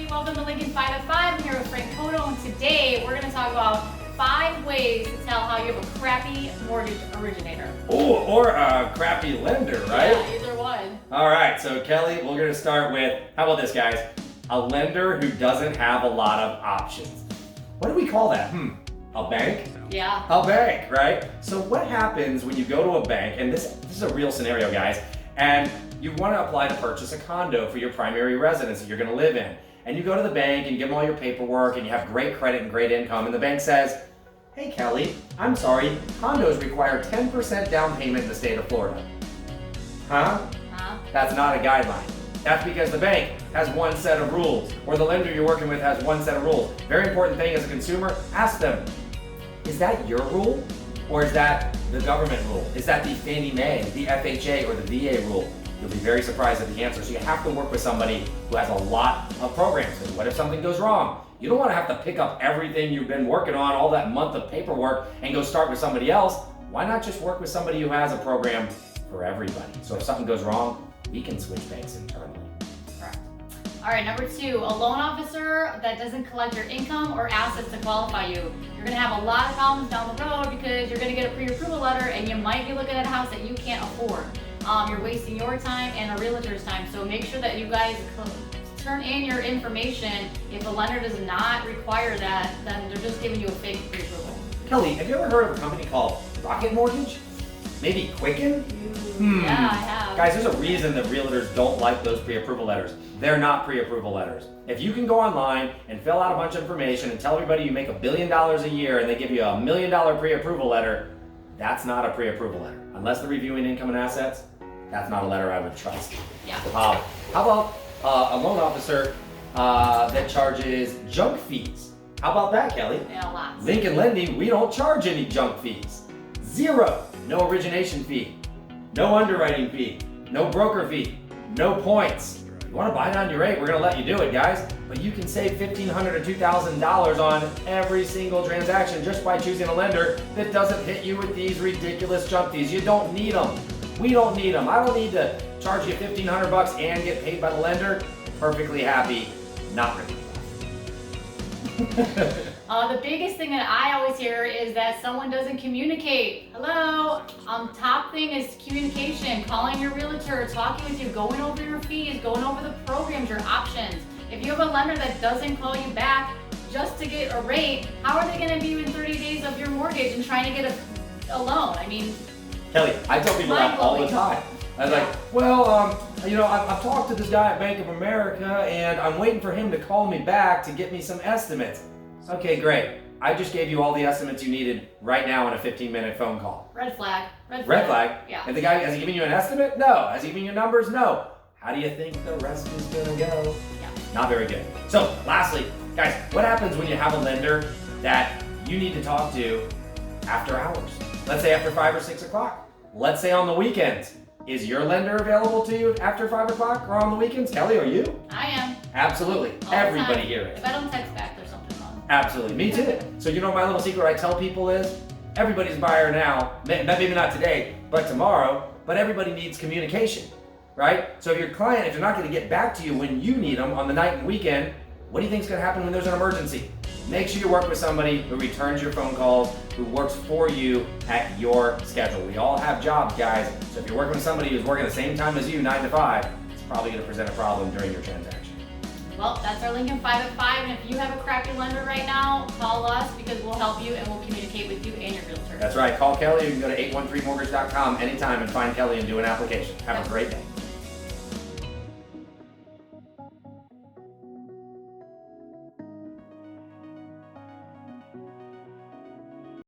welcome to Lincoln 5 at 5. I'm here with Frank Cotto, and today we're going to talk about 5 ways to tell how you have a crappy mortgage originator. Oh, or a crappy lender, right? Yeah, either one. All right, so Kelly, we're going to start with, how about this, guys? A lender who doesn't have a lot of options. What do we call that? A bank? Yeah. A bank, right? So what happens when you go to a bank, and this is a real scenario, guys, and you want to apply to purchase a condo for your primary residence that you're going to live in. And you go to the bank and you give them all your paperwork and you have great credit and great income, and the bank says, hey Kelly, I'm sorry, condos require 10% down payment in the state of Florida. Huh? That's not a guideline. That's because the bank has one set of rules, or the lender you're working with has one set of rules. Very important thing as a consumer, ask them, is that your rule? Or is that the government rule? Is that the Fannie Mae, the FHA, or the VA rule? You'll be very surprised at the answer. So you have to work with somebody who has a lot of programs. And what if something goes wrong? You don't want to have to pick up everything you've been working on, all that month of paperwork, and go start with somebody else. Why not just work with somebody who has a program for everybody? So if something goes wrong, we can switch banks internally. Correct. All right, number 2, a loan officer that doesn't collect your income or assets to qualify you. You're going to have a lot of problems down the road because you're going to get a pre-approval letter and you might be looking at a house that you can't afford. You're wasting your time and a realtor's time, so make sure that you guys turn in your information. If a lender does not require that, then they're just giving you a fake pre-approval. Kelly, have you ever heard of a company called Rocket Mortgage? Maybe Quicken? Yeah, I have. Guys, there's a reason that realtors don't like those pre-approval letters. They're not pre-approval letters. If you can go online and fill out a bunch of information and tell everybody you make $1 billion a year and they give you $1 million pre-approval letter, that's not a pre-approval letter. Unless they're reviewing income and assets, that's not a letter I would trust. Yeah. How about a loan officer that charges junk fees? How about that, Kelly? Yeah, lots. Lincoln Lending, we don't charge any junk fees. 0. No origination fee. No underwriting fee. No broker fee. No points. You want to buy down your rate, we're going to let you do it, guys. But you can save $1,500 to $2,000 on every single transaction just by choosing a lender that doesn't hit you with these ridiculous junk fees. You don't need them. We don't need them. I don't need to charge you $1,500 and get paid by the lender. Perfectly happy, not really. The biggest thing that I always hear is that someone doesn't communicate. Hello? Top thing is communication. Calling your realtor, talking with you, going over your fees, going over the programs, your options. If you have a lender that doesn't call you back just to get a rate, how are they going to be within 30 days of your mortgage and trying to get a loan? I mean, Kelly, I tell people that all the time. I was like, well, I've talked to this guy at Bank of America and I'm waiting for him to call me back to get me some estimates. Okay, great. I just gave you all the estimates you needed right now in a 15-minute phone call. Red flag. Red flag? Yeah. And the guy, has he given you an estimate? No. Has he given you numbers? No. How do you think the rest is gonna go? Yeah. Not very good. So, lastly, guys, what happens when you have a lender that you need to talk to after hours? Let's say after 5 or 6 o'clock. Let's say on the weekends. Is your lender available to you after 5 o'clock or on the weekends? Kelly, are you? I am. Absolutely. All the Everybody time. here is. If I don't text back, there's something wrong. Absolutely. Me too. So you know my little secret I tell people is, everybody's a buyer now, maybe not today, but tomorrow, but everybody needs communication, right? So if your client, if they're not going to get back to you when you need them on the night and weekend, what do you think is going to happen when there's an emergency? Make sure you work with somebody who returns your phone calls, who works for you at your schedule. We all have jobs, guys. So if you're working with somebody who's working the same time as you, 9 to 5, it's probably going to present a problem during your transaction. Well, that's our Lincoln 5 at 5, and if you have a crappy lender right now, call us because we'll help you and we'll communicate with you and your realtor. That's right. Call Kelly. You can go to 813mortgage.com anytime and find Kelly and do an application. Have a great day.